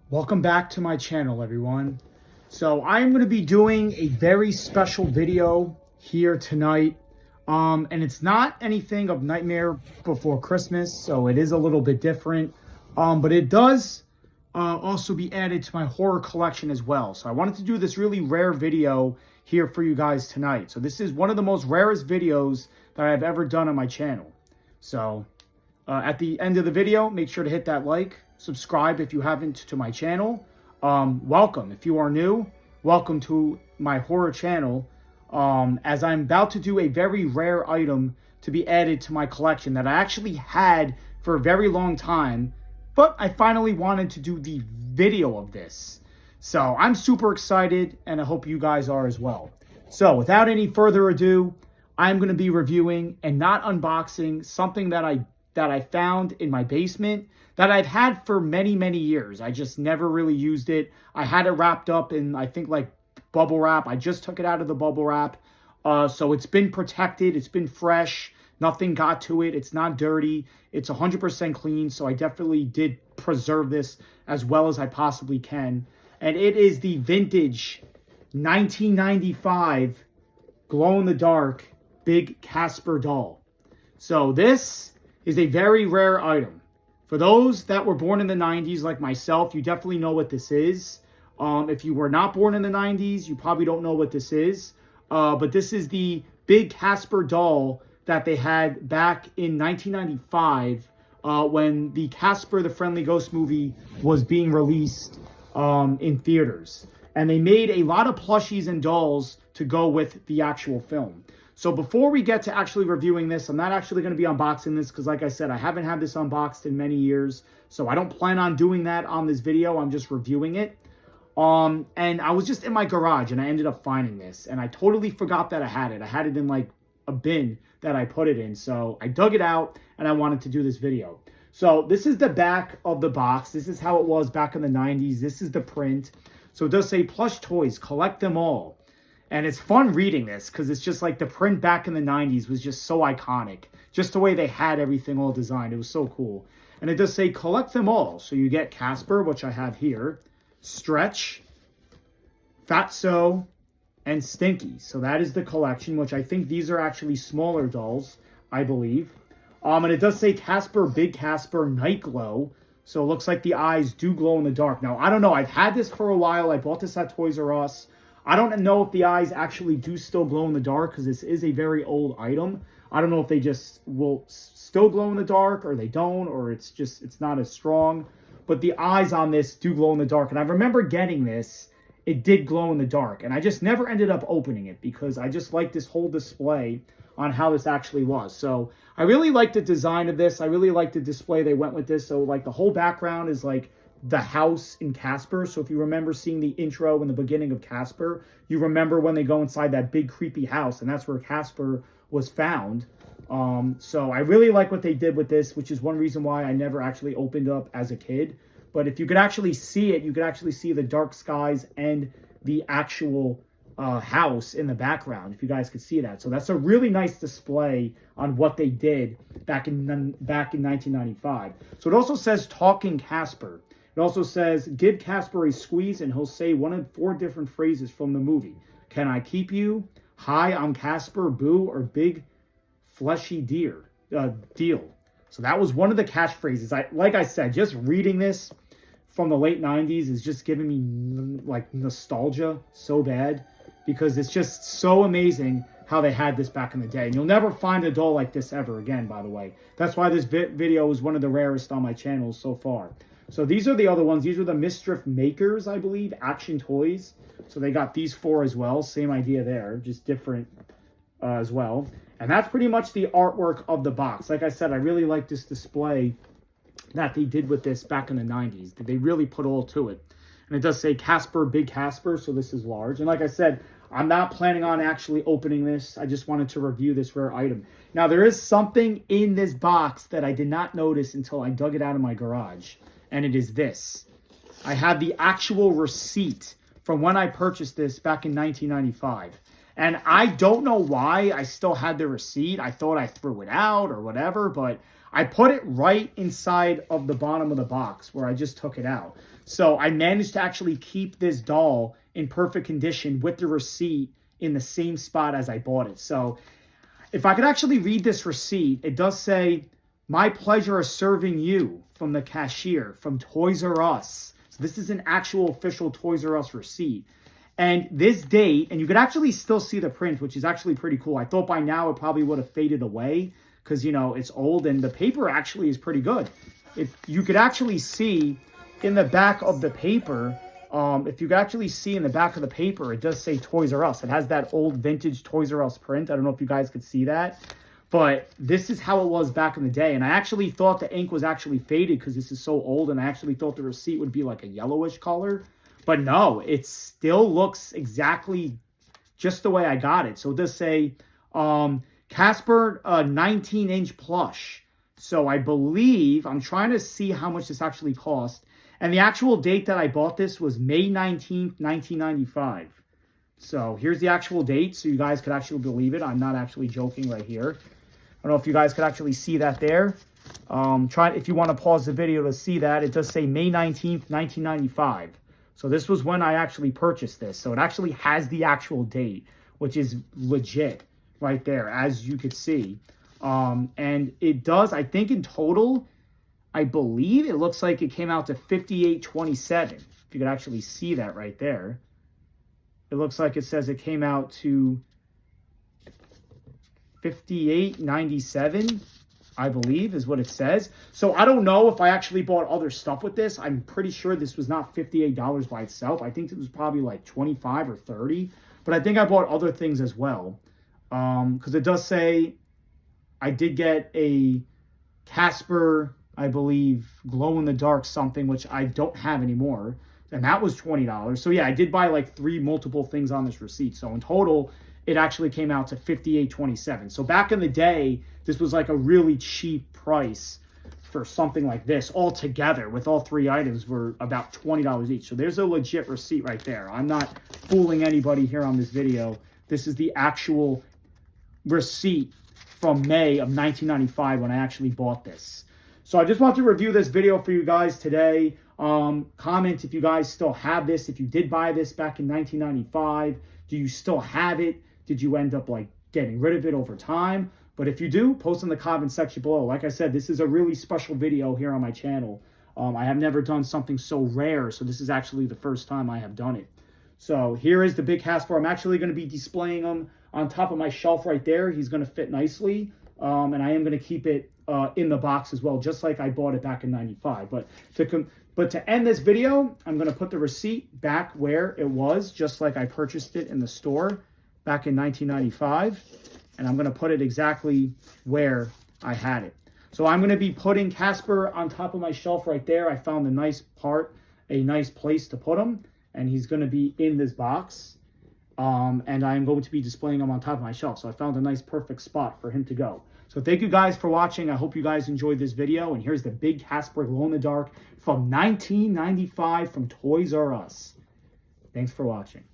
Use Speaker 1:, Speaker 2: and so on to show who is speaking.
Speaker 1: Welcome back to my channel, everyone. So I'm going to be doing a very special video here tonight. And it's not anything of Nightmare Before Christmas, so it is a little bit different. But it does also be added to my horror collection as well. So I wanted to do this really rare video here for you guys tonight. So this is one of the most rarest videos that I've ever done on my channel. So at the end of the video, make sure to hit that like, subscribe if you haven't to my channel. Welcome. If you are new, welcome to my horror channel, as I'm about to do a very rare item to be added to my collection that I actually had for a very long time, but I finally wanted to do the video of this. So I'm super excited, and I hope you guys are as well. So without any further ado, I'm going to be reviewing and not unboxing something that I found in my basement that I've had for many, many years. I just never really used it. I had it wrapped up in, I think, like bubble wrap. I just took it out of the bubble wrap. So it's been protected. It's been fresh. Nothing got to it. It's not dirty. It's 100% clean. So I definitely did preserve this as well as I possibly can. And it is the vintage 1995 glow-in-the-dark big Casper doll. So this is a very rare item. For those that were born in the 90s like myself, you definitely know what this is. If you were not born in the 90s, you probably don't know what this is. But this is the big Casper doll that they had back in 1995 when the Casper the Friendly Ghost movie was being released in theaters. And they made a lot of plushies and dolls to go with the actual film. So before we get to actually reviewing this, I'm not actually going to be unboxing this because, like I said, I haven't had this unboxed in many years. So I don't plan on doing that on this video. I'm just reviewing it. And I was just in my garage and I ended up finding this. And I totally forgot that I had it. I had it in like a bin that I put it in. So I dug it out and I wanted to do this video. So this is the back of the box. This is how it was back in the 90s. This is the print. So it does say plush toys, collect them all. And it's fun reading this because it's just like the print back in the 90s was just so iconic. Just the way they had everything all designed. It was so cool. And it does say collect them all. So you get Casper, which I have here, Stretch, Fatso, and Stinky. So that is the collection, which I think these are actually smaller dolls, I believe. And it does say Casper, Big Casper, Night Glow. So it looks like the eyes do glow in the dark. Now, I don't know. I've had this for a while. I bought this at Toys R Us. I don't know if the eyes actually do still glow in the dark because this is a very old item. I don't know if they just will still glow in the dark or they don't, or it's not as strong. But the eyes on this do glow in the dark. And I remember getting this. It did glow in the dark. And I just never ended up opening it because I just like this whole display on how this actually was. So I really like the design of this. I really like the display they went with this. So like the whole background is like the house in Casper. So if you remember seeing the intro in the beginning of Casper, you remember when they go inside that big creepy house, and that's where Casper was found. So I really like what they did with this, which is one reason why I never actually opened up as a kid. But if you could actually see it, you could actually see the dark skies and the actual house in the background, if you guys could see that. So that's a really nice display on what they did back in 1995. So it also says Talking Casper. It also says, give Casper a squeeze and he'll say one of 4 different phrases from the movie. Can I keep you? Hi, I'm Casper, boo, or big fleshy deal. So that was one of the catchphrases. Like I said, just reading this from the late 90s is just giving me like nostalgia so bad because it's just so amazing how they had this back in the day. And you'll never find a doll like this ever again, by the way. That's why this video is one of the rarest on my channel so far. So these are the other ones. These are the Mischief Makers, I believe, Action Toys. So they got these 4 as well. Same idea there, just different as well. And that's pretty much the artwork of the box. Like I said, I really like this display that they did with this back in the 90s. They really put all to it. And it does say Casper, Big Casper, so this is large. And like I said, I'm not planning on actually opening this. I just wanted to review this rare item. Now, there is something in this box that I did not notice until I dug it out of my garage. And it is this. I have the actual receipt from when I purchased this back in 1995. And I don't know why I still had the receipt. I thought I threw it out or whatever, but I put it right inside of the bottom of the box where I just took it out. So I managed to actually keep this doll in perfect condition with the receipt in the same spot as I bought it. So if I could actually read this receipt, it does say, "My pleasure of serving you," from the cashier from Toys R Us. So this is an actual official Toys R Us receipt. And this date, and you could actually still see the print, which is actually pretty cool. I thought by now it probably would have faded away because, you know, it's old and the paper actually is pretty good. If you could actually see in the back of the paper, if you could actually see in the back of the paper, it does say Toys R Us. It has that old vintage Toys R Us print. I don't know if you guys could see that, but this is how it was back in the day. And I actually thought the ink was actually faded because this is so old, and I actually thought the receipt would be like a yellowish color. But no, it still looks exactly just the way I got it. So it does say Casper 19-inch plush. So I believe, I'm trying to see how much this actually cost. And the actual date that I bought this was May 19th, 1995. So here's the actual date, so you guys could actually believe it. I'm not actually joking right here. I don't know if you guys could actually see that there. If you want to pause the video to see that, it does say May 19th, 1995. So this was when I actually purchased this. So it actually has the actual date, which is legit right there, as you could see. And it does, I think in total, I believe it looks like it came out to $58.27. If you could actually see that right there. It looks like it says it came out to $58.97, I believe is what it says. So I don't know if I actually bought other stuff with this. I'm pretty sure this was not $58 by itself. I think it was probably like 25 or 30. But I think I bought other things as well. Because it does say I did get a Casper, I believe, glow-in-the-dark something, which I don't have anymore. And that was $20. So yeah, I did buy like 3 multiple things on this receipt. So in total, it actually came out to $58.27. So back in the day, this was like a really cheap price for something like this. All together, with all 3 items, were about $20 each. So there's a legit receipt right there. I'm not fooling anybody here on this video. This is the actual receipt from May of 1995 when I actually bought this. So I just want to review this video for you guys today. Comment if you guys still have this. If you did buy this back in 1995, do you still have it? Did you end up like getting rid of it over time? But if you do, post in the comment section below. Like I said, this is a really special video here on my channel. I have never done something so rare, so this is actually the first time I have done it. So here is the big Casper. I'm actually going to be displaying him on top of my shelf right there. He's going to fit nicely, and I am going to keep it in the box as well, just like I bought it back in 95. But to end this video, I'm going to put the receipt back where it was, just like I purchased it in the store back in 1995. And I'm going to put it exactly where I had it. So I'm going to be putting Casper on top of my shelf right there. I found a nice place to put him. And he's going to be in this box. And I'm going to be displaying him on top of my shelf. So I found a nice perfect spot for him to go. So thank you guys for watching. I hope you guys enjoyed this video. And here's the big Casper glow-in-the-dark from 1995 from Toys R Us. Thanks for watching.